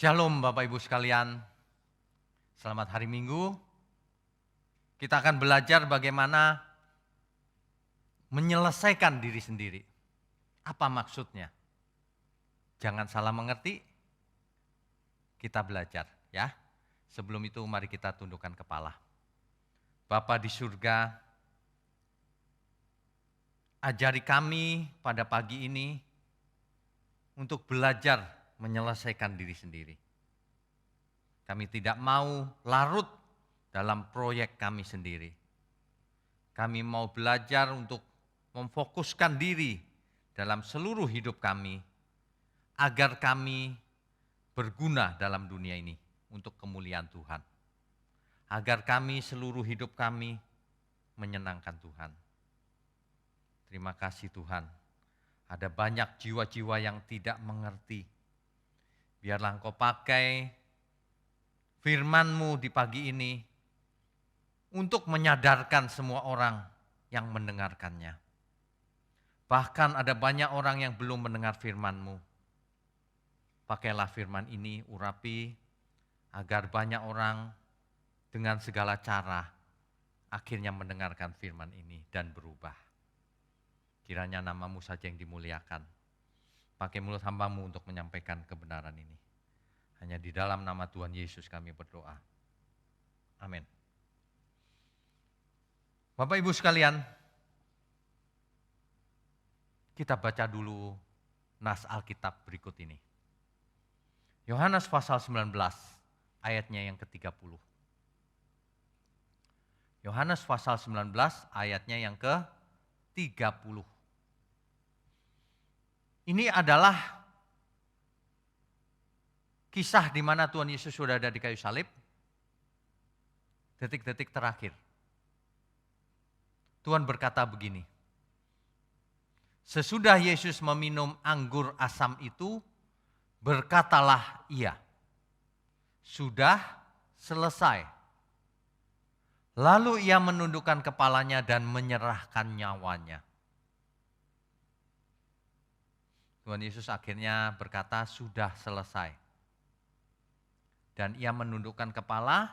Shalom Bapak Ibu sekalian, selamat hari Minggu. Kita akan belajar bagaimana menyelesaikan diri sendiri. Apa maksudnya? Jangan salah mengerti, kita belajar ya. Sebelum itu mari kita tundukkan kepala. Bapa di surga, ajari kami pada pagi ini untuk belajar menyelesaikan diri sendiri. Kami tidak mau larut dalam proyek kami sendiri. Kami mau belajar untuk memfokuskan diri dalam seluruh hidup kami, agar kami berguna dalam dunia ini untuk kemuliaan Tuhan. Agar kami seluruh hidup kami menyenangkan Tuhan. Terima kasih Tuhan. Ada banyak jiwa-jiwa yang tidak mengerti. Biarlah Engkau pakai firman-Mu di pagi ini untuk menyadarkan semua orang yang mendengarkannya. Bahkan ada banyak orang yang belum mendengar firman-Mu. Pakailah firman ini, urapi, agar banyak orang dengan segala cara akhirnya mendengarkan firman ini dan berubah. Kiranya nama-Mu saja yang dimuliakan. Pakai mulut hamba-Mu untuk menyampaikan kebenaran ini. Hanya di dalam nama Tuhan Yesus kami berdoa. Amin. Bapak Ibu sekalian, kita baca dulu nas Alkitab berikut ini. Yohanes pasal 19 ayatnya yang ke-30. Yohanes pasal 19 ayatnya yang ke-30. Ini adalah kisah di mana Tuhan Yesus sudah ada di kayu salib. Detik-detik terakhir. Tuhan berkata begini. Sesudah Yesus meminum anggur asam itu, berkatalah ia, sudah selesai. Lalu ia menundukkan kepalanya dan menyerahkan nyawanya. Tuhan Yesus akhirnya berkata, sudah selesai. Dan ia menundukkan kepala,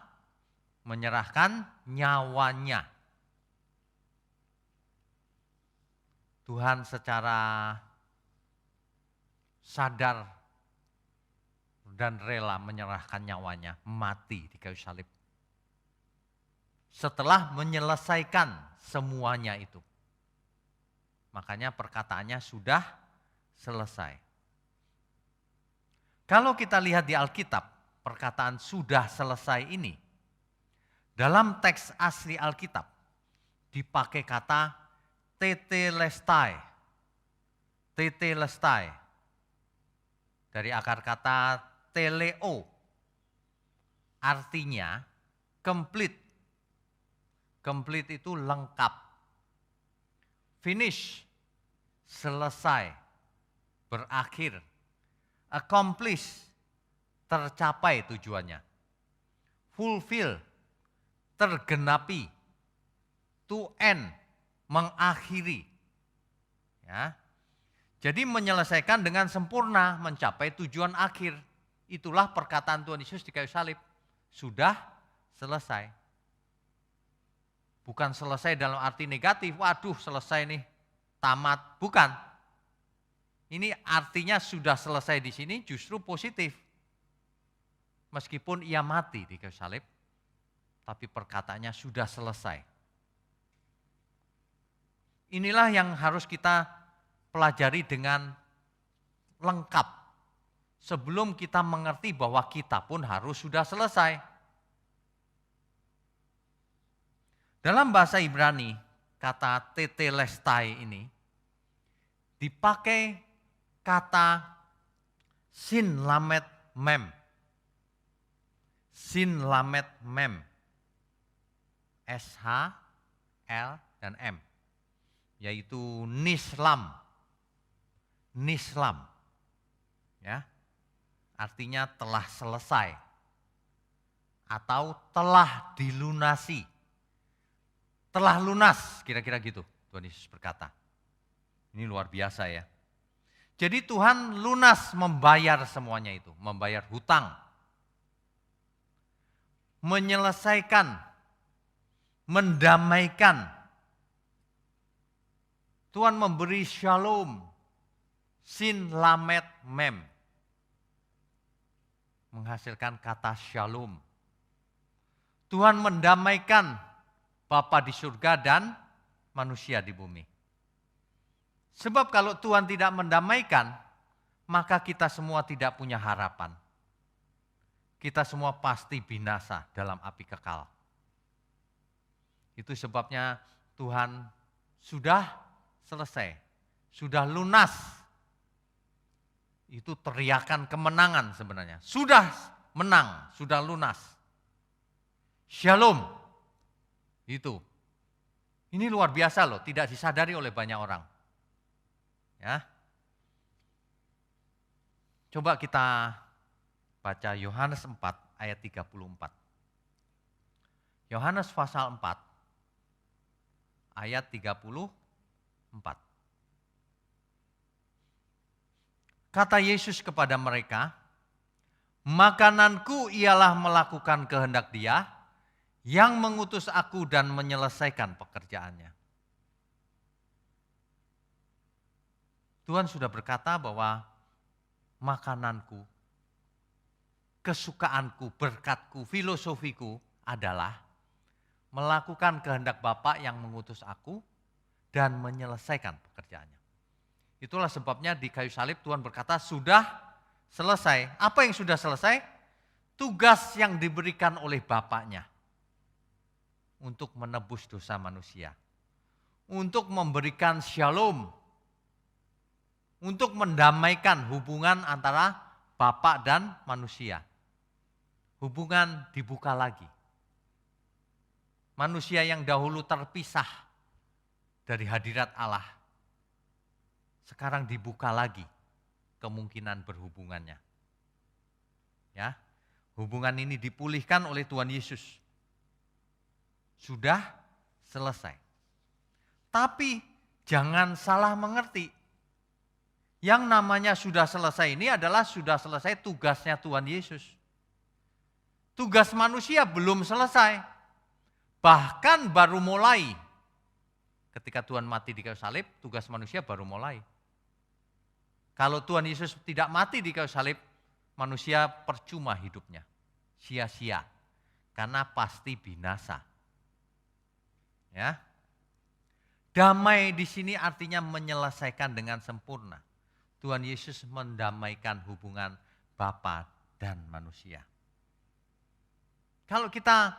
menyerahkan nyawanya. Tuhan secara sadar dan rela menyerahkan nyawanya, mati di kayu salib. Setelah menyelesaikan semuanya itu. Makanya perkataannya sudah selesai. Kalau kita lihat di Alkitab, perkataan sudah selesai ini, dalam teks asli Alkitab dipakai kata tetelestai. Tetelestai. Dari akar kata teleo. Artinya complete. Complete itu lengkap. Finish. Selesai. Berakhir. Accomplish. Tercapai tujuannya. Fulfill. Tergenapi. To end. Mengakhiri. Ya. Jadi menyelesaikan dengan sempurna, mencapai tujuan akhir. Itulah perkataan Tuhan Yesus di kayu salib. Sudah selesai. Bukan selesai dalam arti negatif, waduh selesai nih, tamat. Bukan. Ini artinya sudah selesai di sini justru positif. Meskipun ia mati di kayu salib, tapi perkataannya sudah selesai. Inilah yang harus kita pelajari dengan lengkap. Sebelum kita mengerti bahwa kita pun harus sudah selesai. Dalam bahasa Ibrani, kata tetelestai ini dipakai kata sin lamet mem. Sin lamet mem. SH, L, dan M. Yaitu nislam. Nislam. Ya. Artinya telah selesai. Atau telah dilunasi. Telah lunas, kira-kira gitu Tuhan Yesus berkata. Ini luar biasa ya. Jadi Tuhan lunas membayar semuanya itu, membayar hutang, menyelesaikan, mendamaikan. Tuhan memberi shalom, sin lamet mem, menghasilkan kata shalom. Tuhan mendamaikan Bapa di surga dan manusia di bumi. Sebab kalau Tuhan tidak mendamaikan, maka kita semua tidak punya harapan. Kita semua pasti binasa dalam api kekal. Itu sebabnya Tuhan sudah selesai, sudah lunas. Itu teriakan kemenangan sebenarnya. Sudah menang, sudah lunas. Shalom. Itu. Ini luar biasa loh, tidak disadari oleh banyak orang. Ya. Coba kita baca Yohanes 4 ayat 34. Yohanes pasal 4 ayat 34. Kata Yesus kepada mereka, makananku ialah melakukan kehendak Dia yang mengutus aku dan menyelesaikan pekerjaannya. Tuhan sudah berkata bahwa makananku, kesukaanku, berkatku, filosofiku adalah melakukan kehendak Bapa yang mengutus aku dan menyelesaikan pekerjaannya. Itulah sebabnya di kayu salib Tuhan berkata sudah selesai. Apa yang sudah selesai? Tugas yang diberikan oleh Bapaknya untuk menebus dosa manusia, untuk memberikan shalom, untuk mendamaikan hubungan antara Bapa dan manusia. Hubungan dibuka lagi. Manusia yang dahulu terpisah dari hadirat Allah, sekarang dibuka lagi kemungkinan berhubungannya. Ya, hubungan ini dipulihkan oleh Tuhan Yesus. Sudah selesai. Tapi jangan salah mengerti. Yang namanya sudah selesai ini adalah sudah selesai tugasnya Tuhan Yesus. Tugas manusia belum selesai. Bahkan baru mulai. Ketika Tuhan mati di kayu salib, tugas manusia baru mulai. Kalau Tuhan Yesus tidak mati di kayu salib, manusia percuma hidupnya. Sia-sia. Karena pasti binasa. Ya. Damai di sini artinya menyelesaikan dengan sempurna. Tuhan Yesus mendamaikan hubungan Bapa dan manusia. Kalau kita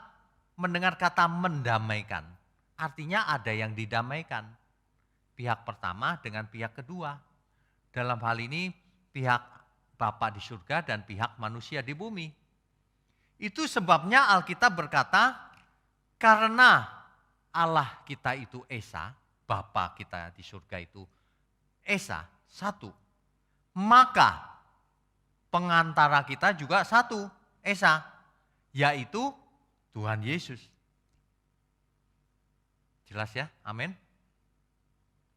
mendengar kata mendamaikan, artinya ada yang didamaikan. Pihak pertama dengan pihak kedua. Dalam hal ini pihak Bapa di surga dan pihak manusia di bumi. Itu sebabnya Alkitab berkata, karena Allah kita itu Esa, Bapa kita di surga itu Esa, satu. Maka pengantara kita juga satu, Esa, yaitu Tuhan Yesus. Jelas ya? Amin.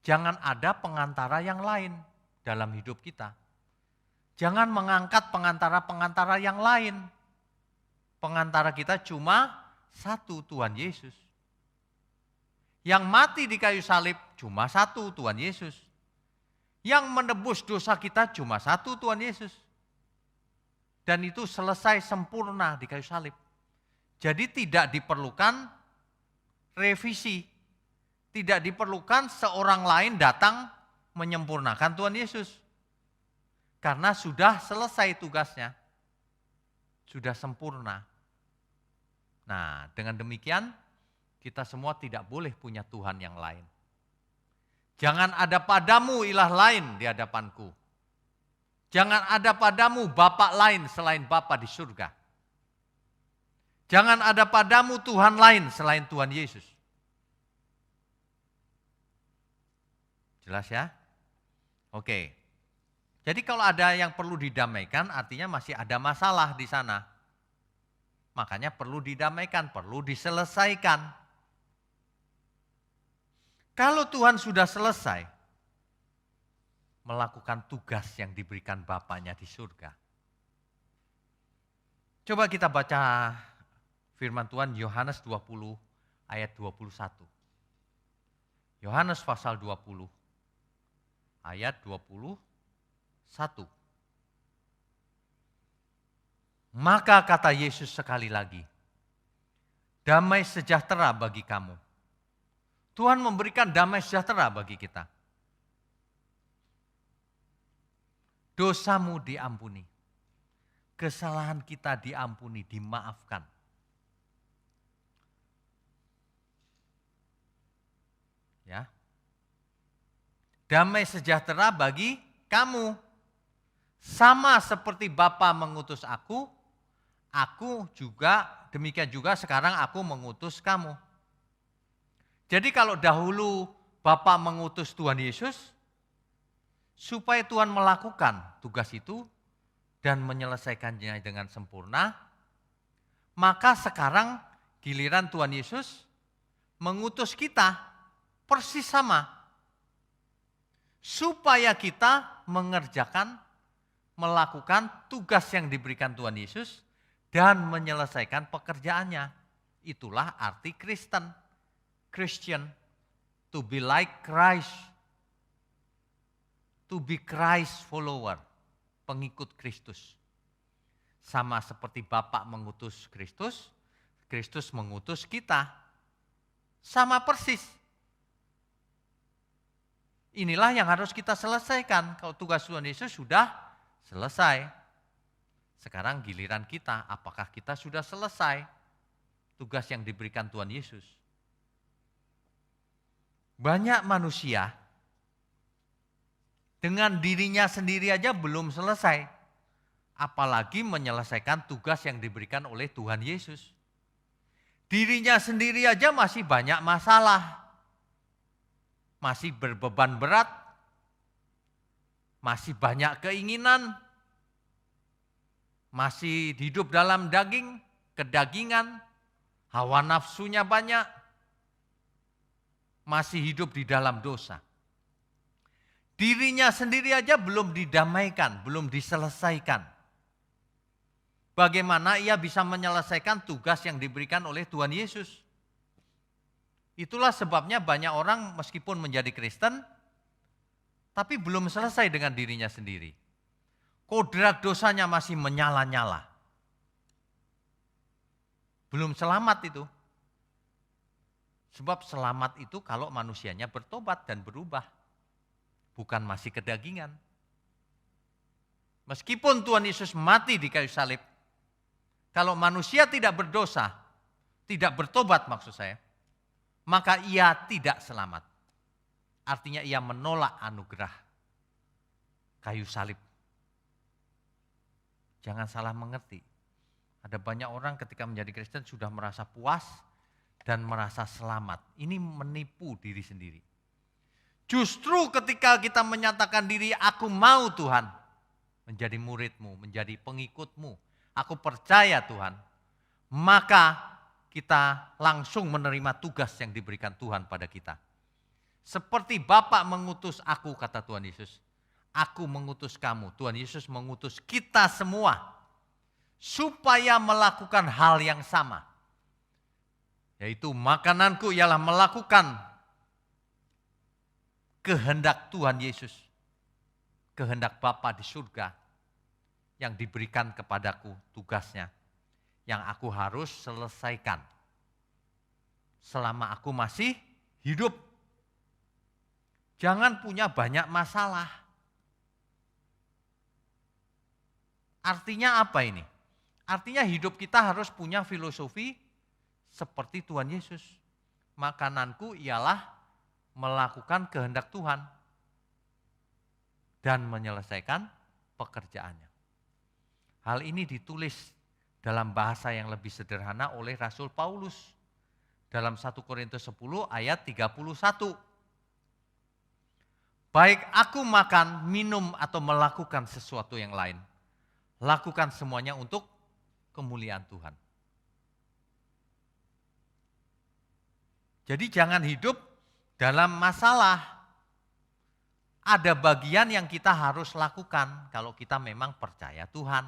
Jangan ada pengantara yang lain dalam hidup kita. Jangan mengangkat pengantara-pengantara yang lain. Pengantara kita cuma satu, Tuhan Yesus. Yang mati di kayu salib cuma satu, Tuhan Yesus. Yang menebus dosa kita cuma satu, Tuhan Yesus. Dan itu selesai sempurna di kayu salib. Jadi tidak diperlukan revisi. Tidak diperlukan seorang lain datang menyempurnakan Tuhan Yesus. Karena sudah selesai tugasnya. Sudah sempurna. Nah, dengan demikian kita semua tidak boleh punya Tuhan yang lain. Jangan ada padamu ilah lain di hadapanku. Jangan ada padamu Bapa lain selain Bapa di surga. Jangan ada padamu Tuhan lain selain Tuhan Yesus. Jelas ya? Oke. Jadi kalau ada yang perlu didamaikan artinya masih ada masalah di sana. Makanya perlu didamaikan, perlu diselesaikan. Kalau Tuhan sudah selesai, melakukan tugas yang diberikan Bapaknya di surga. Coba kita baca firman Tuhan Yohanes 20 ayat 21. Yohanes pasal 20 ayat 21. Maka kata Yesus sekali lagi, damai sejahtera bagi kamu. Tuhan memberikan damai sejahtera bagi kita. Dosamu diampuni. Kesalahan kita diampuni, dimaafkan. Ya. Damai sejahtera bagi kamu. Sama seperti Bapa mengutus aku juga demikian juga sekarang aku mengutus kamu. Jadi kalau dahulu Bapa mengutus Tuhan Yesus, supaya Tuhan melakukan tugas itu dan menyelesaikannya dengan sempurna, maka sekarang giliran Tuhan Yesus mengutus kita persis sama. Supaya kita melakukan tugas yang diberikan Tuhan Yesus dan menyelesaikan pekerjaannya. Itulah arti Kristen. Christian, to be like Christ. To be Christ follower, pengikut Kristus. Sama seperti Bapa mengutus Kristus, Kristus mengutus kita. Sama persis. Inilah yang harus kita selesaikan. Kalau tugas Tuhan Yesus sudah selesai. Sekarang giliran kita, apakah kita sudah selesai tugas yang diberikan Tuhan Yesus? Banyak manusia dengan dirinya sendiri aja belum selesai. Apalagi menyelesaikan tugas yang diberikan oleh Tuhan Yesus. Dirinya sendiri aja masih banyak masalah. Masih berbeban berat. Masih banyak keinginan. Masih hidup dalam daging, kedagingan. Hawa nafsunya banyak. Masih hidup di dalam dosa. Dirinya sendiri aja belum didamaikan, belum diselesaikan. Bagaimana ia bisa menyelesaikan tugas yang diberikan oleh Tuhan Yesus? Itulah sebabnya banyak orang meskipun menjadi Kristen, tapi belum selesai dengan dirinya sendiri. Kodrat dosanya masih menyala-nyala. Belum selamat itu. Sebab selamat itu kalau manusianya bertobat dan berubah. Bukan masih kedagingan. Meskipun Tuhan Yesus mati di kayu salib, kalau manusia tidak berdosa, tidak bertobat maksud saya, maka ia tidak selamat. Artinya ia menolak anugerah kayu salib. Jangan salah mengerti. Ada banyak orang ketika menjadi Kristen sudah merasa puas dan merasa selamat. Ini menipu diri sendiri. Justru ketika kita menyatakan diri, aku mau Tuhan menjadi muridmu, menjadi pengikutmu. Aku percaya Tuhan. Maka kita langsung menerima tugas yang diberikan Tuhan pada kita. Seperti Bapa mengutus aku, kata Tuhan Yesus. Aku mengutus kamu. Tuhan Yesus mengutus kita semua. Supaya melakukan hal yang sama. Yaitu makananku ialah melakukan kehendak Tuhan Yesus, kehendak Bapa di surga yang diberikan kepadaku tugasnya, yang aku harus selesaikan selama aku masih hidup. Jangan punya banyak masalah. Artinya apa ini? Artinya hidup kita harus punya filosofi seperti Tuhan Yesus. Makananku ialah melakukan kehendak Tuhan dan menyelesaikan pekerjaannya. Hal ini ditulis dalam bahasa yang lebih sederhana oleh Rasul Paulus dalam 1 Korintus 10 ayat 31. Baik aku makan, minum atau melakukan sesuatu yang lain, lakukan semuanya untuk kemuliaan Tuhan. Jadi jangan hidup dalam masalah. ada bagian yang kita harus lakukan kalau kita memang percaya Tuhan.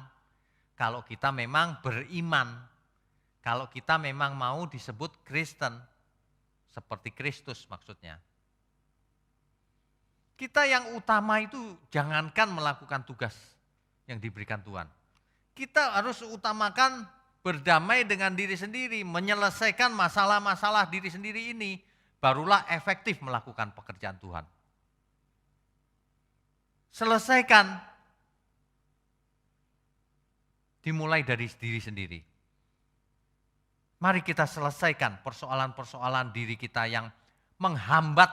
Kalau kita memang beriman. Kalau kita memang mau disebut Kristen. Seperti Kristus maksudnya. Kita yang utama itu jangankan melakukan tugas yang diberikan Tuhan. Kita harus utamakan berdamai dengan diri sendiri, menyelesaikan masalah-masalah diri sendiri ini. Barulah efektif melakukan pekerjaan Tuhan. Selesaikan, dimulai dari diri sendiri. Mari kita selesaikan persoalan-persoalan diri kita yang menghambat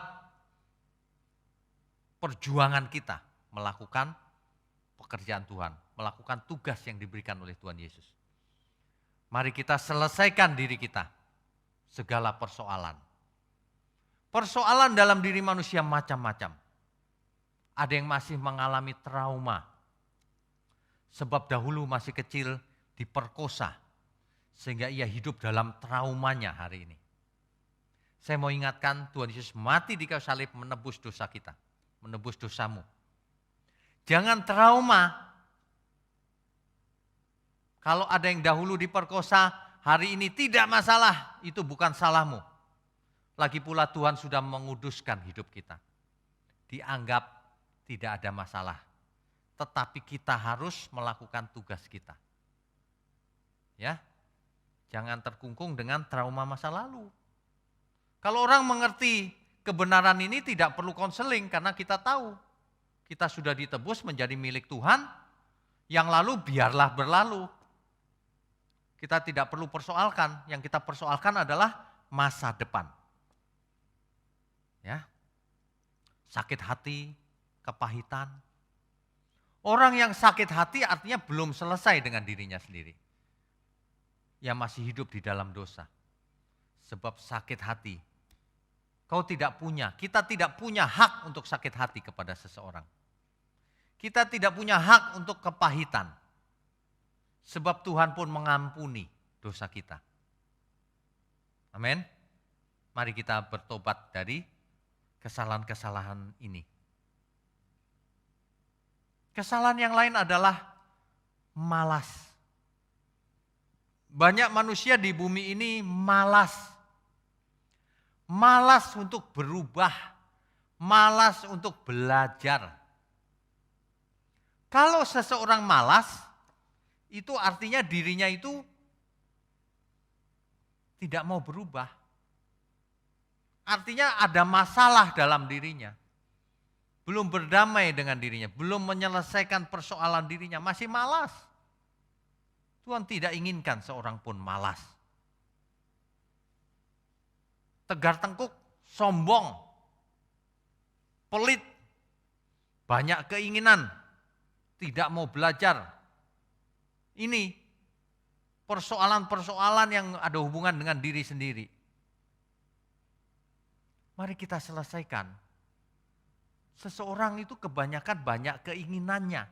perjuangan kita melakukan pekerjaan Tuhan, melakukan tugas yang diberikan oleh Tuhan Yesus. Mari kita selesaikan diri kita, segala persoalan. Persoalan dalam diri manusia macam-macam. Ada yang masih mengalami trauma. Sebab dahulu masih kecil diperkosa. Sehingga ia hidup dalam traumanya hari ini. Saya mau ingatkan Tuhan Yesus mati di kayu salib menebus dosa kita. Menebus dosamu. Jangan trauma. Kalau ada yang dahulu diperkosa, hari ini tidak masalah. Itu bukan salahmu. Lagi pula Tuhan sudah menguduskan hidup kita. Dianggap tidak ada masalah. Tetapi kita harus melakukan tugas kita. Ya, jangan terkungkung dengan trauma masa lalu. Kalau orang mengerti kebenaran ini tidak perlu konseling karena kita tahu. Kita sudah ditebus menjadi milik Tuhan, yang lalu biarlah berlalu. Kita tidak perlu persoalkan, yang kita persoalkan adalah masa depan. Ya, sakit hati, kepahitan. Orang yang sakit hati artinya belum selesai dengan dirinya sendiri. Yang masih hidup di dalam dosa. Sebab sakit hati. Kau tidak punya, kita tidak punya hak untuk sakit hati kepada seseorang. Kita tidak punya hak untuk kepahitan. Sebab Tuhan pun mengampuni dosa kita. Amin. Mari kita bertobat dari kesalahan-kesalahan ini. Kesalahan yang lain adalah malas. Banyak manusia di bumi ini malas. Malas untuk berubah. Malas untuk belajar. Kalau seseorang malas, itu artinya dirinya itu tidak mau berubah. Artinya ada masalah dalam dirinya. Belum berdamai dengan dirinya, belum menyelesaikan persoalan dirinya, masih malas. Tuhan tidak inginkan seorang pun malas. Tegar tengkuk, sombong, pelit, banyak keinginan, tidak mau belajar. Ini persoalan-persoalan yang ada hubungan dengan diri sendiri. Mari kita selesaikan. Seseorang itu kebanyakan banyak keinginannya.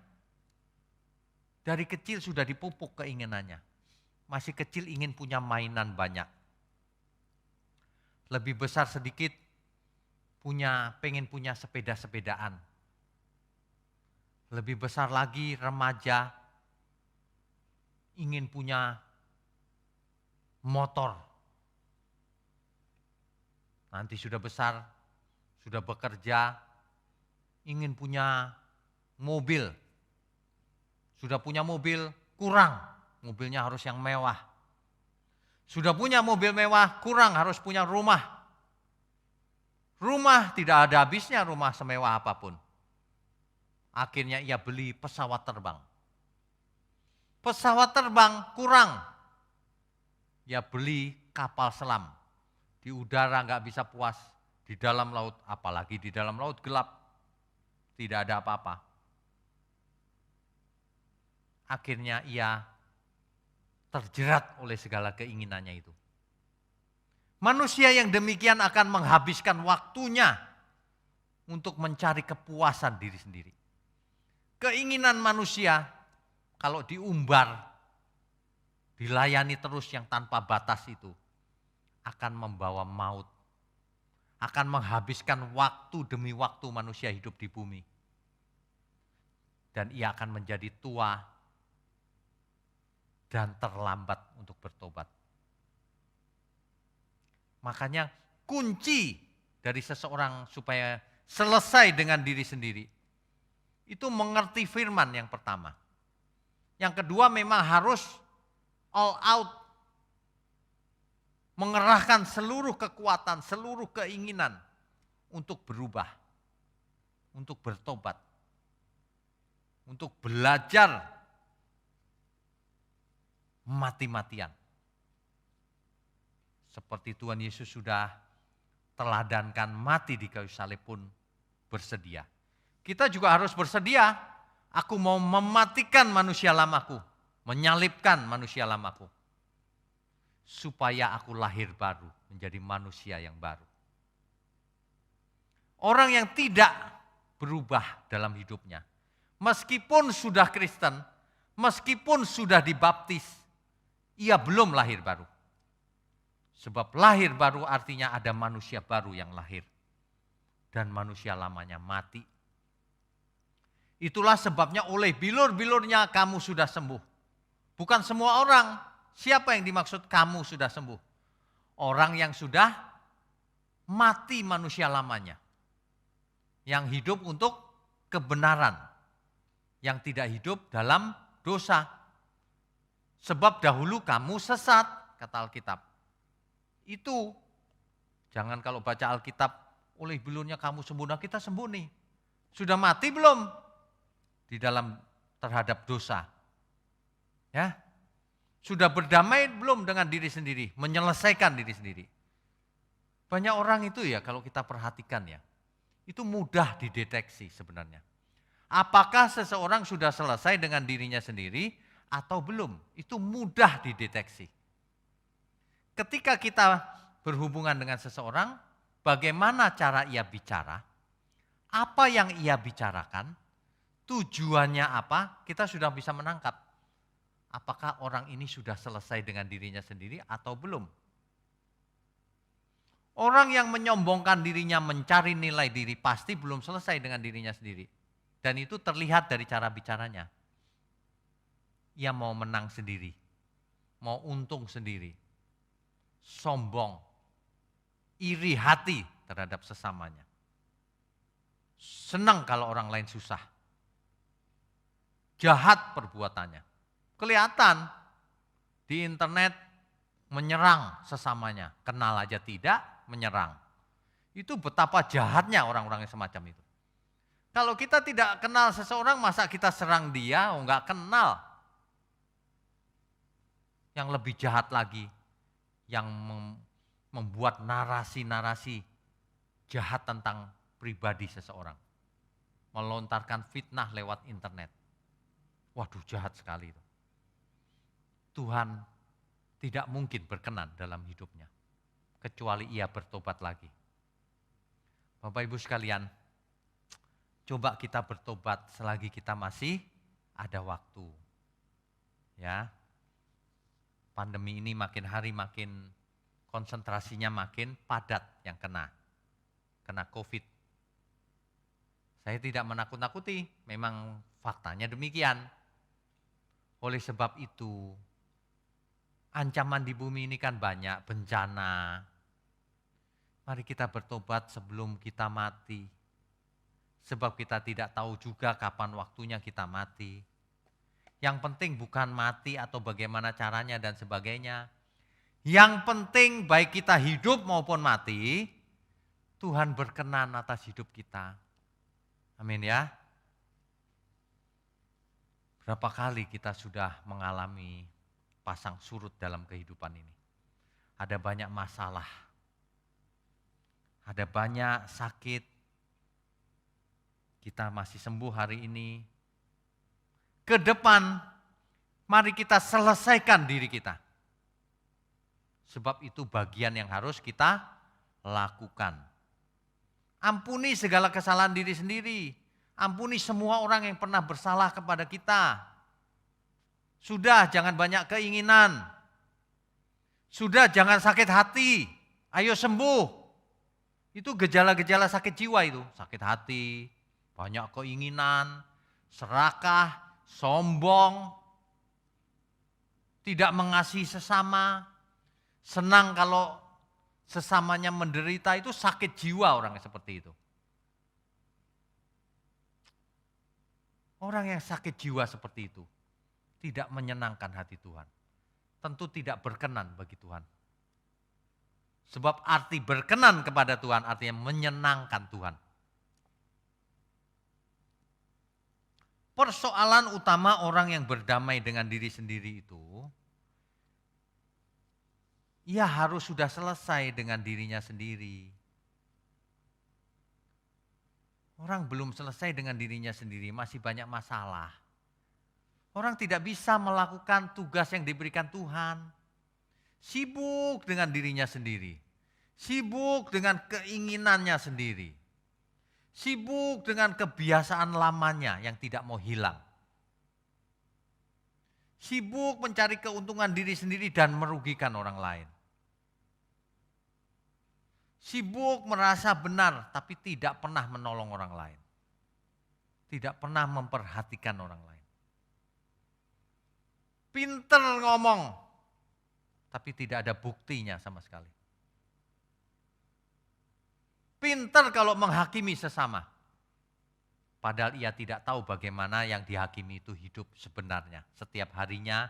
Dari kecil sudah dipupuk keinginannya. Masih kecil ingin punya mainan banyak. Lebih besar sedikit pengen punya sepeda-sepedaan. Lebih besar lagi remaja ingin punya motor. Nanti sudah besar, sudah bekerja, ingin punya mobil. Sudah punya mobil, kurang. Mobilnya harus yang mewah. Sudah punya mobil mewah, kurang, harus punya rumah. Rumah tidak ada habisnya, rumah semewah apapun. Akhirnya ia beli pesawat terbang. Pesawat terbang kurang. Ia beli kapal selam. Di udara nggak bisa puas, di dalam laut, apalagi di dalam laut gelap. Tidak ada apa-apa. Akhirnya ia terjerat oleh segala keinginannya itu. Manusia yang demikian akan menghabiskan waktunya untuk mencari kepuasan diri sendiri. Keinginan manusia kalau diumbar, dilayani terus yang tanpa batas itu akan membawa maut. Akan menghabiskan waktu demi waktu manusia hidup di bumi. dan ia akan menjadi tua dan terlambat untuk bertobat. Makanya kunci dari seseorang supaya selesai dengan diri sendiri, itu mengerti firman yang pertama. Yang kedua memang harus all out, mengerahkan seluruh kekuatan, seluruh keinginan untuk berubah, untuk bertobat, untuk belajar mati-matian. Seperti Tuhan Yesus sudah teladankan mati di kayu salib pun bersedia. Kita juga harus bersedia, aku mau mematikan manusia lamaku, menyalibkan manusia lamaku, supaya aku lahir baru, menjadi manusia yang baru. Orang yang tidak berubah dalam hidupnya, meskipun sudah Kristen, meskipun sudah dibaptis, ia belum lahir baru. Sebab lahir baru artinya ada manusia baru yang lahir. Dan manusia lamanya mati. Itulah sebabnya oleh bilur-bilurnya kamu sudah sembuh. Bukan semua orang. Siapa yang dimaksud kamu sudah sembuh? Orang yang sudah mati manusia lamanya. Yang hidup untuk kebenaran. Yang tidak hidup dalam dosa. Sebab dahulu kamu sesat, kata Alkitab. Itu, jangan kalau baca Alkitab, oleh bilurnya kamu sembuh, nah kita sembuh nih. Sudah mati belum? Di dalam terhadap dosa. Ya, sudah berdamai belum dengan diri sendiri, menyelesaikan diri sendiri. Banyak orang itu ya kalau kita perhatikan ya, itu mudah dideteksi sebenarnya. Apakah seseorang sudah selesai dengan dirinya sendiri atau belum? Itu mudah dideteksi. Ketika kita berhubungan dengan seseorang, bagaimana cara ia bicara, apa yang ia bicarakan, tujuannya apa, kita sudah bisa menangkap. Apakah orang ini sudah selesai dengan dirinya sendiri atau belum? Orang yang menyombongkan dirinya mencari nilai diri pasti belum selesai dengan dirinya sendiri. Dan itu terlihat dari cara bicaranya. Ia mau menang sendiri, mau untung sendiri. Sombong, iri hati terhadap sesamanya. Senang kalau orang lain susah. Jahat perbuatannya. Kelihatan di internet menyerang sesamanya. Kenal aja tidak, menyerang. Itu betapa jahatnya orang-orang yang semacam itu. Kalau kita tidak kenal seseorang, masa kita serang dia? Oh, enggak kenal. Yang lebih jahat lagi, yang membuat narasi-narasi jahat tentang pribadi seseorang. Melontarkan fitnah lewat internet. Waduh, jahat sekali itu. Tuhan tidak mungkin berkenan dalam hidupnya, kecuali ia bertobat lagi. Bapak Ibu sekalian, coba kita bertobat selagi kita masih ada waktu. Ya. Pandemi ini makin hari makin konsentrasinya makin padat yang kena COVID. Saya tidak menakut-nakuti, memang faktanya demikian. Oleh sebab itu, ancaman di bumi ini kan banyak, bencana. Mari kita bertobat sebelum kita mati. Sebab kita tidak tahu juga kapan waktunya kita mati. Yang penting bukan mati atau bagaimana caranya dan sebagainya. Yang penting baik kita hidup maupun mati, Tuhan berkenan atas hidup kita. Amin ya. Berapa kali kita sudah mengalami pasang surut dalam kehidupan ini. Ada banyak masalah. Ada banyak sakit. Kita masih sembuh hari ini. Ke depan, mari kita selesaikan diri kita. Sebab itu bagian yang harus kita lakukan. Ampuni segala kesalahan diri sendiri. Ampuni semua orang yang pernah bersalah kepada kita. Sudah, jangan banyak keinginan. Sudah, jangan sakit hati. Ayo sembuh. Itu gejala-gejala sakit jiwa itu. Sakit hati, banyak keinginan, serakah, sombong, tidak mengasihi sesama, senang kalau sesamanya menderita, itu sakit jiwa orang yang seperti itu. Orang yang sakit jiwa seperti itu tidak menyenangkan hati Tuhan. Tentu tidak berkenan bagi Tuhan. Sebab arti berkenan kepada Tuhan artinya menyenangkan Tuhan. Persoalan utama orang yang berdamai dengan diri sendiri itu, ia harus sudah selesai dengan dirinya sendiri. Orang belum selesai dengan dirinya sendiri, masih banyak masalah. Orang tidak bisa melakukan tugas yang diberikan Tuhan. Sibuk dengan dirinya sendiri. Sibuk dengan keinginannya sendiri. Sibuk dengan kebiasaan lamanya yang tidak mau hilang. Sibuk mencari keuntungan diri sendiri dan merugikan orang lain. Sibuk merasa benar tapi tidak pernah menolong orang lain. Tidak pernah memperhatikan orang lain. Pinter ngomong tapi tidak ada buktinya sama sekali. Pinter kalau menghakimi sesama. Padahal ia tidak tahu bagaimana yang dihakimi itu hidup sebenarnya. Setiap harinya,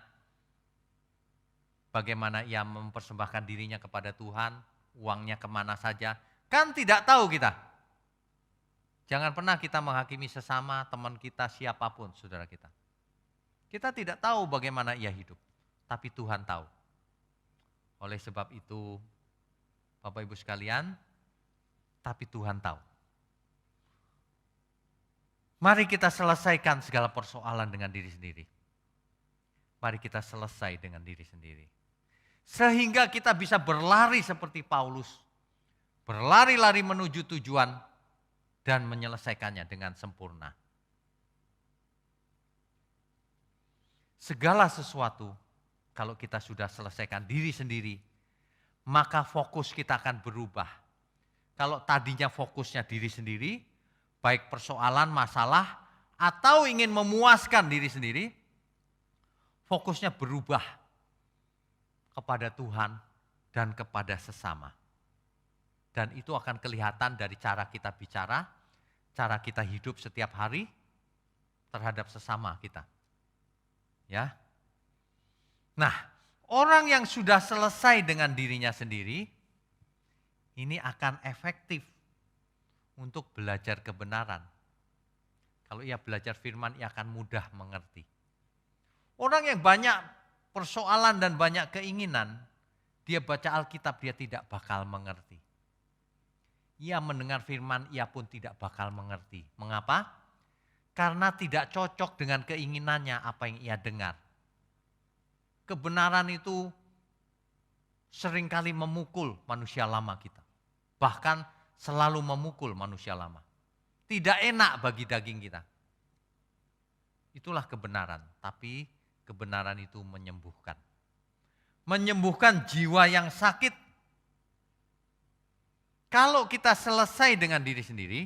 bagaimana ia mempersembahkan dirinya kepada Tuhan, uangnya kemana saja. Kan tidak tahu kita. Jangan pernah kita menghakimi sesama, teman kita, siapapun saudara kita. Kita tidak tahu bagaimana ia hidup, tapi Tuhan tahu. Oleh sebab itu, Bapak Ibu sekalian, tapi Tuhan tahu. Mari kita selesaikan segala persoalan dengan diri sendiri. Mari kita selesai dengan diri sendiri. Sehingga kita bisa berlari seperti Paulus. Berlari-lari menuju tujuan dan menyelesaikannya dengan sempurna. Segala sesuatu kalau kita sudah selesaikan diri sendiri, maka fokus kita akan berubah. Kalau tadinya fokusnya diri sendiri, baik persoalan, masalah, atau ingin memuaskan diri sendiri, fokusnya berubah kepada Tuhan dan kepada sesama. Dan itu akan kelihatan dari cara kita bicara, cara kita hidup setiap hari terhadap sesama kita. Ya. Nah, orang yang sudah selesai dengan dirinya sendiri, ini akan efektif untuk belajar kebenaran. Kalau ia belajar firman, ia akan mudah mengerti. Orang yang banyak persoalan dan banyak keinginan, dia baca Alkitab, dia tidak bakal mengerti. Ia mendengar firman, ia pun tidak bakal mengerti. Mengapa? Karena tidak cocok dengan keinginannya apa yang ia dengar. Kebenaran itu seringkali memukul manusia lama kita. Bahkan selalu memukul manusia lama. Tidak enak bagi daging kita. Itulah kebenaran, tapi kebenaran itu menyembuhkan. Menyembuhkan jiwa yang sakit. Kalau kita selesai dengan diri sendiri,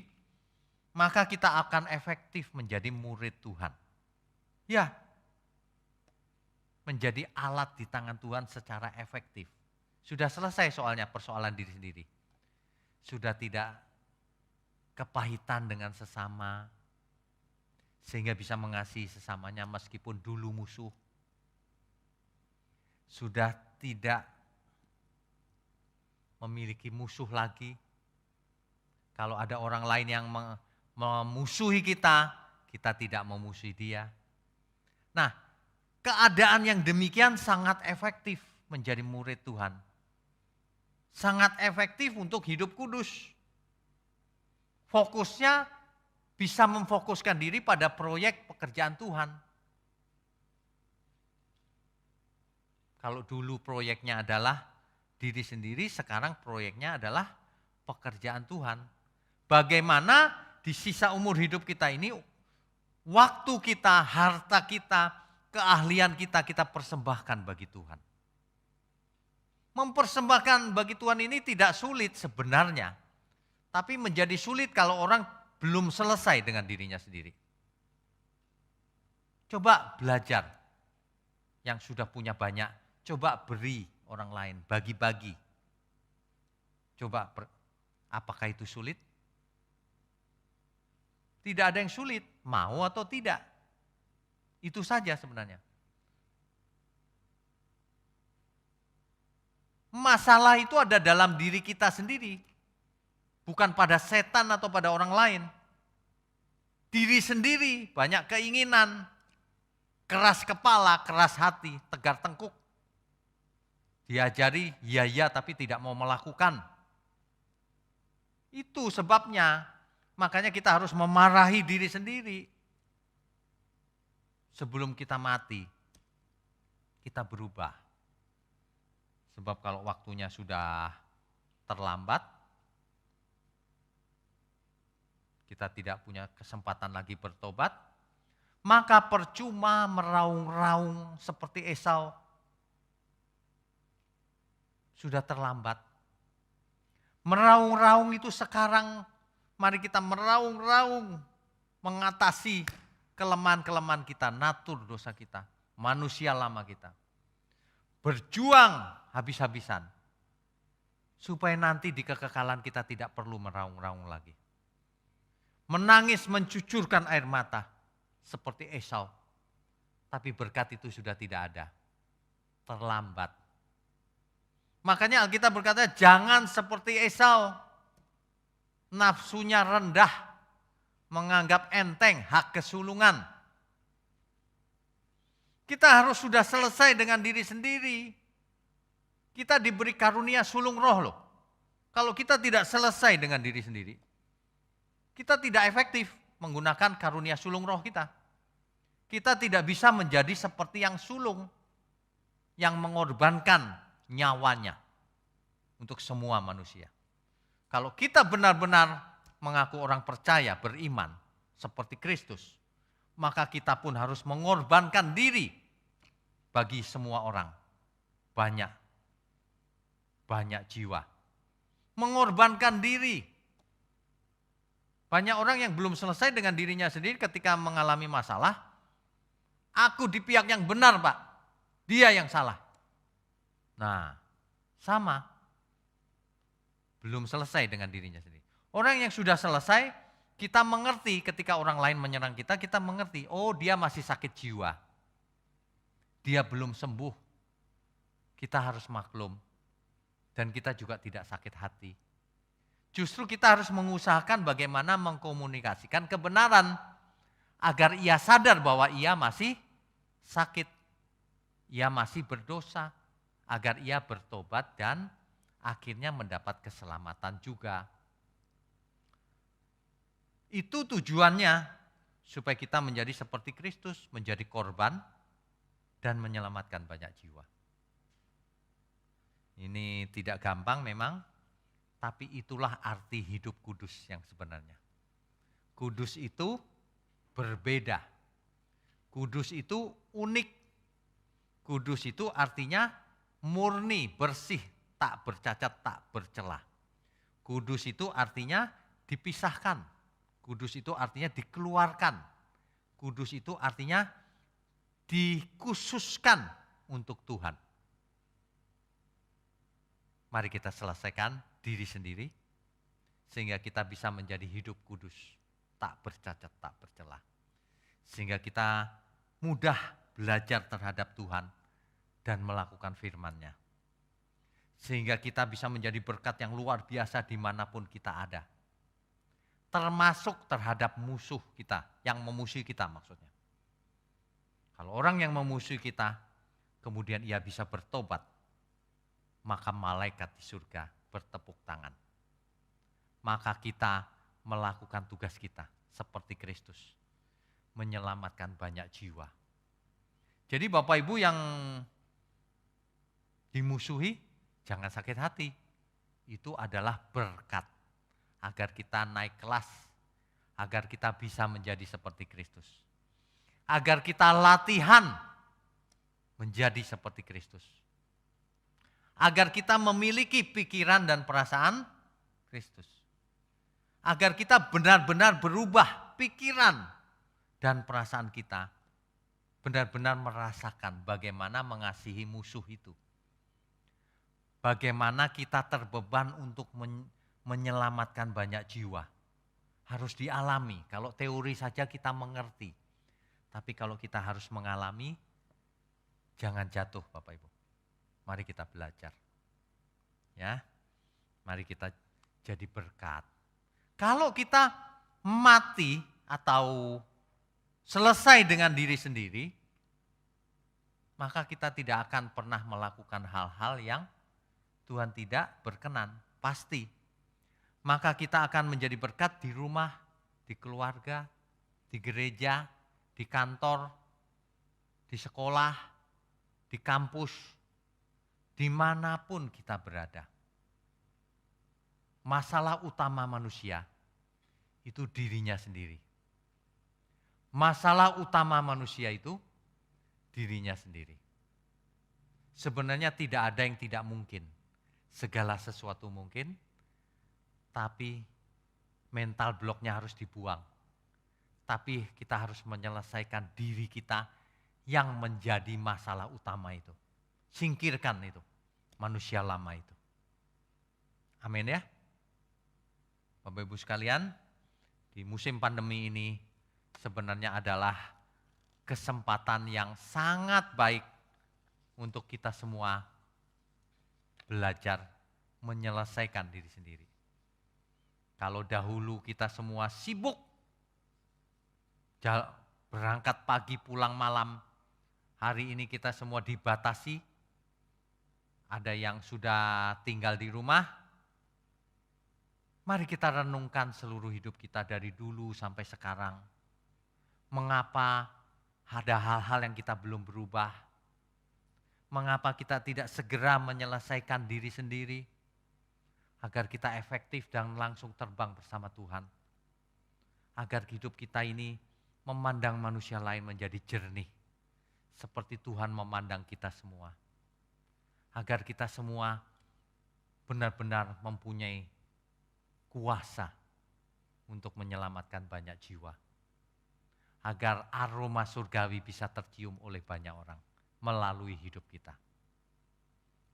maka kita akan efektif menjadi murid Tuhan. Ya, menjadi alat di tangan Tuhan secara efektif. Sudah selesai soalnya persoalan diri sendiri. Sudah tidak kepahitan dengan sesama, sehingga bisa mengasihi sesamanya meskipun dulu musuh. Sudah tidak memiliki musuh lagi. Kalau ada orang lain yang memusuhi kita, kita tidak memusuhi dia. Nah, keadaan yang demikian sangat efektif menjadi murid Tuhan. Sangat efektif untuk hidup kudus. Fokusnya bisa memfokuskan diri pada proyek pekerjaan Tuhan. Kalau dulu proyeknya adalah diri sendiri, sekarang proyeknya adalah pekerjaan Tuhan. Bagaimana di sisa umur hidup kita ini, waktu kita, harta kita, keahlian kita, kita persembahkan bagi Tuhan. Mempersembahkan bagi Tuhan ini tidak sulit sebenarnya. Tapi menjadi sulit kalau orang belum selesai dengan dirinya sendiri. Coba belajar. Yang sudah punya banyak, coba beri orang lain, bagi-bagi. Coba, apakah itu sulit? Tidak ada yang sulit, mau atau tidak. Itu saja sebenarnya. Masalah itu ada dalam diri kita sendiri. Bukan pada setan atau pada orang lain. Diri sendiri, banyak keinginan, keras kepala, keras hati, tegar tengkuk. Diajari, ya tapi tidak mau melakukan. Itu sebabnya, makanya kita harus memarahi diri sendiri. Sebelum kita mati, kita berubah. Sebab kalau waktunya sudah terlambat, kita tidak punya kesempatan lagi bertobat, maka percuma meraung-raung seperti Esau. Sudah terlambat. Meraung-raung itu sekarang, mari kita meraung-raung mengatasi kelemahan-kelemahan kita, natur dosa kita, manusia lama kita. Berjuang habis-habisan. Supaya nanti di kekekalan kita tidak perlu meraung-raung lagi. Menangis mencucurkan air mata. Seperti Esau. Tapi berkat itu sudah tidak ada. Terlambat. Makanya Alkitab berkata jangan seperti Esau. Nafsunya rendah. Menganggap enteng hak kesulungan. Kita harus sudah selesai dengan diri sendiri. Kita diberi karunia sulung roh loh. Kalau kita tidak selesai dengan diri sendiri. Kita tidak efektif menggunakan karunia sulung roh kita. Kita tidak bisa menjadi seperti yang sulung, yang mengorbankan nyawanya untuk semua manusia. Kalau kita benar-benar mengaku orang percaya, beriman, seperti Kristus, maka kita pun harus mengorbankan diri bagi semua orang. Banyak jiwa. Mengorbankan diri. Banyak orang yang belum selesai dengan dirinya sendiri ketika mengalami masalah. Aku di pihak yang benar, Pak. Dia yang salah. Nah, sama. Belum selesai dengan dirinya sendiri. Orang yang sudah selesai, kita mengerti ketika orang lain menyerang kita, kita mengerti, oh dia masih sakit jiwa. Dia belum sembuh. Kita harus maklum. Dan kita juga tidak sakit hati. Justru kita harus mengusahakan bagaimana mengkomunikasikan kebenaran agar ia sadar bahwa ia masih sakit, ia masih berdosa, agar ia bertobat dan akhirnya mendapat keselamatan juga. Itu tujuannya supaya kita menjadi seperti Kristus, menjadi korban dan menyelamatkan banyak jiwa. Ini tidak gampang memang, tapi itulah arti hidup kudus yang sebenarnya. Kudus itu berbeda. Kudus itu unik. Kudus itu artinya murni, bersih, tak bercacat, tak bercelah. Kudus itu artinya dipisahkan. Kudus itu artinya dikeluarkan. Kudus itu artinya dikhususkan untuk Tuhan. Mari kita selesaikan diri sendiri sehingga kita bisa menjadi hidup kudus, tak bercacat, tak bercelah. Sehingga kita mudah belajar terhadap Tuhan dan melakukan firman-Nya. Sehingga kita bisa menjadi berkat yang luar biasa dimanapun kita ada. Termasuk terhadap musuh kita, yang memusuhi kita maksudnya. Kalau orang yang memusuhi kita, kemudian ia bisa bertobat, maka malaikat di surga bertepuk tangan. Maka kita melakukan tugas kita seperti Kristus. Menyelamatkan banyak jiwa. Jadi Bapak Ibu yang dimusuhi, jangan sakit hati. Itu adalah berkat. Agar kita naik kelas. Agar kita bisa menjadi seperti Kristus. Agar kita latihan menjadi seperti Kristus. Agar kita memiliki pikiran dan perasaan Kristus. Agar kita benar-benar berubah pikiran dan perasaan kita benar-benar merasakan bagaimana mengasihi musuh itu. Bagaimana kita terbeban untuk menyelamatkan banyak jiwa. Harus dialami, kalau teori saja kita mengerti. Tapi kalau kita harus mengalami, jangan jatuh Bapak Ibu. Mari kita belajar. Ya, mari kita jadi berkat. Kalau kita mati atau selesai dengan diri sendiri, maka kita tidak akan pernah melakukan hal-hal yang Tuhan tidak berkenan, pasti. Maka kita akan menjadi berkat di rumah, di keluarga, di gereja, di kantor, di sekolah, di kampus, dimanapun kita berada. Masalah utama manusia itu dirinya sendiri. Masalah utama manusia itu dirinya sendiri. Sebenarnya tidak ada yang tidak mungkin. Segala sesuatu mungkin, tapi mental bloknya harus dibuang. Tapi kita harus menyelesaikan diri kita yang menjadi masalah utama itu. Singkirkan itu, manusia lama itu. Amin ya. Bapak Ibu sekalian, di musim pandemi ini sebenarnya adalah kesempatan yang sangat baik untuk kita semua belajar menyelesaikan diri sendiri. Kalau dahulu kita semua sibuk, berangkat pagi pulang malam, hari ini kita semua dibatasi, ada yang sudah tinggal di rumah. Mari kita renungkan seluruh hidup kita dari dulu sampai sekarang. Mengapa ada hal-hal yang kita belum berubah? Mengapa kita tidak segera menyelesaikan diri sendiri? Agar kita efektif dan langsung terbang bersama Tuhan. Agar hidup kita ini memandang manusia lain menjadi jernih. Seperti Tuhan memandang kita semua. Agar kita semua benar-benar mempunyai kuasa untuk menyelamatkan banyak jiwa. Agar aroma surgawi bisa tercium oleh banyak orang melalui hidup kita.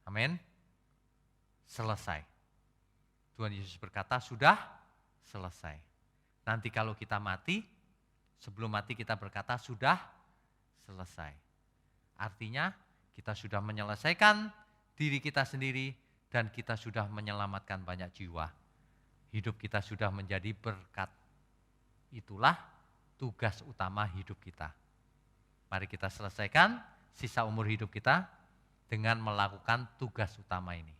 Amin. Selesai. Tuhan Yesus berkata, sudah selesai. Nanti kalau kita mati, sebelum mati kita berkata, sudah selesai. Artinya kita sudah menyelesaikan diri kita sendiri dan kita sudah menyelamatkan banyak jiwa. Hidup kita sudah menjadi berkat. Itulah tugas utama hidup kita. Mari kita selesaikan sisa umur hidup kita dengan melakukan tugas utama ini.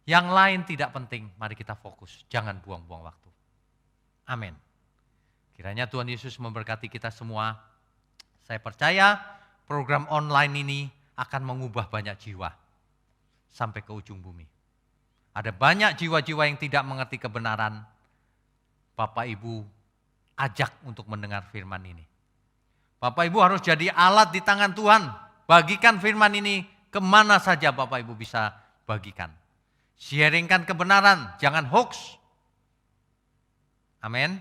Yang lain tidak penting, mari kita fokus, jangan buang-buang waktu. Amin. Kiranya Tuhan Yesus memberkati kita semua. Saya percaya program online ini akan mengubah banyak jiwa sampai ke ujung bumi. Ada banyak jiwa-jiwa yang tidak mengerti kebenaran. Bapak Ibu ajak untuk mendengar firman ini. Bapak Ibu harus jadi alat di tangan Tuhan. Bagikan firman ini kemana saja Bapak Ibu bisa bagikan. Sharingkan kebenaran, jangan hoax. Amin.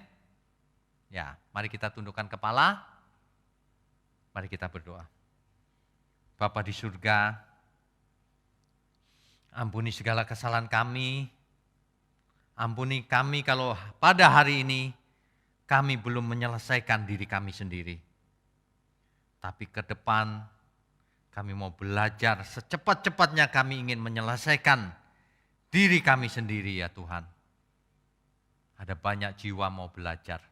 Ya, mari kita tundukkan kepala. Mari kita berdoa. Bapa di surga, ampuni segala kesalahan kami. Ampuni kami kalau pada hari ini kami belum menyelesaikan diri kami sendiri. Tapi ke depan kami mau belajar secepat-cepatnya kami ingin menyelesaikan diri kami sendiri ya Tuhan. Ada banyak jiwa mau belajar.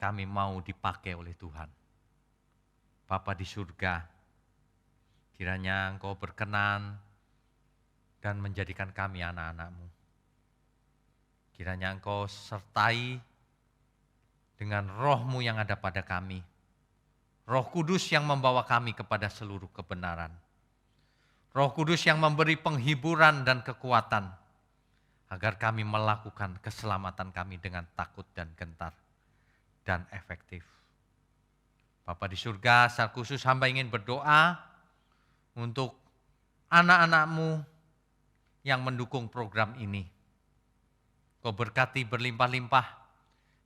Kami mau dipakai oleh Tuhan. Bapa di surga, kiranya Engkau berkenan dan menjadikan kami anak-anak-Mu. Kiranya Engkau sertai dengan roh-Mu yang ada pada kami. Roh Kudus yang membawa kami kepada seluruh kebenaran. Roh Kudus yang memberi penghiburan dan kekuatan agar kami melakukan keselamatan kami dengan takut dan gentar dan efektif. Bapa di surga, secara khusus hamba ingin berdoa untuk anak-anak-Mu yang mendukung program ini. Kau berkati berlimpah-limpah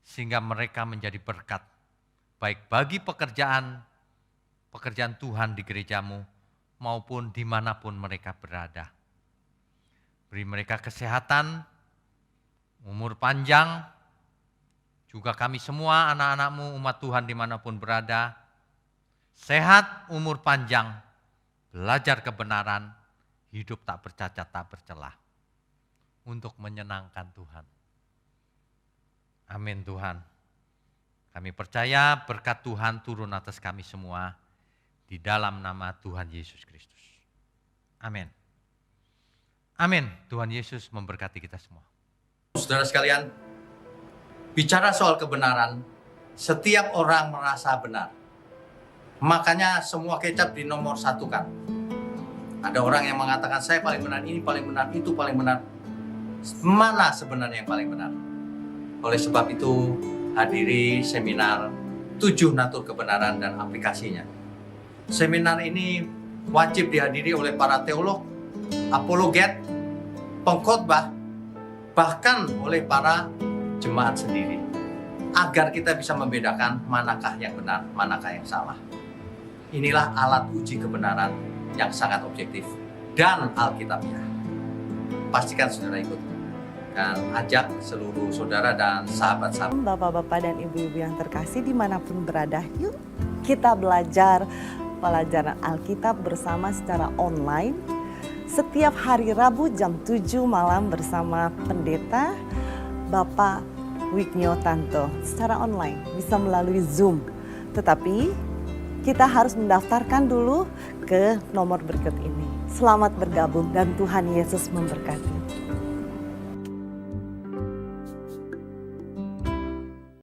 sehingga mereka menjadi berkat. Baik bagi pekerjaan pekerjaan Tuhan di gerejamu maupun dimanapun mereka berada. Beri mereka kesehatan, umur panjang, juga kami semua anak-anakmu umat Tuhan dimanapun berada, sehat, umur panjang, belajar kebenaran, hidup tak bercacat, tak bercelah, untuk menyenangkan Tuhan. Amin Tuhan. Kami percaya berkat Tuhan turun atas kami semua di dalam nama Tuhan Yesus Kristus. Amin. Amin. Tuhan Yesus memberkati kita semua. Saudara sekalian, bicara soal kebenaran, setiap orang merasa benar. Makanya semua kecap dinomor satukan. Ada orang yang mengatakan saya paling benar, ini paling benar, itu paling benar. Mana sebenarnya yang paling benar? Oleh sebab itu, hadiri seminar 7 natur kebenaran dan aplikasinya. Seminar ini wajib dihadiri oleh para teolog, apologet, pengkhotbah, bahkan oleh para jemaat sendiri. Agar kita bisa membedakan manakah yang benar, manakah yang salah. Inilah alat uji kebenaran yang sangat objektif dan alkitabiah. Pastikan saudara ikut. Dan ajak seluruh saudara dan sahabat-sahabat. Bapak-bapak dan ibu-ibu yang terkasih dimanapun berada, yuk kita belajar pelajaran Alkitab bersama secara online. Setiap hari Rabu jam 7 malam bersama pendeta Bapak Wignio Tanto secara online, bisa melalui Zoom. Tetapi kita harus mendaftarkan dulu ke nomor berikut ini. Selamat bergabung dan Tuhan Yesus memberkati.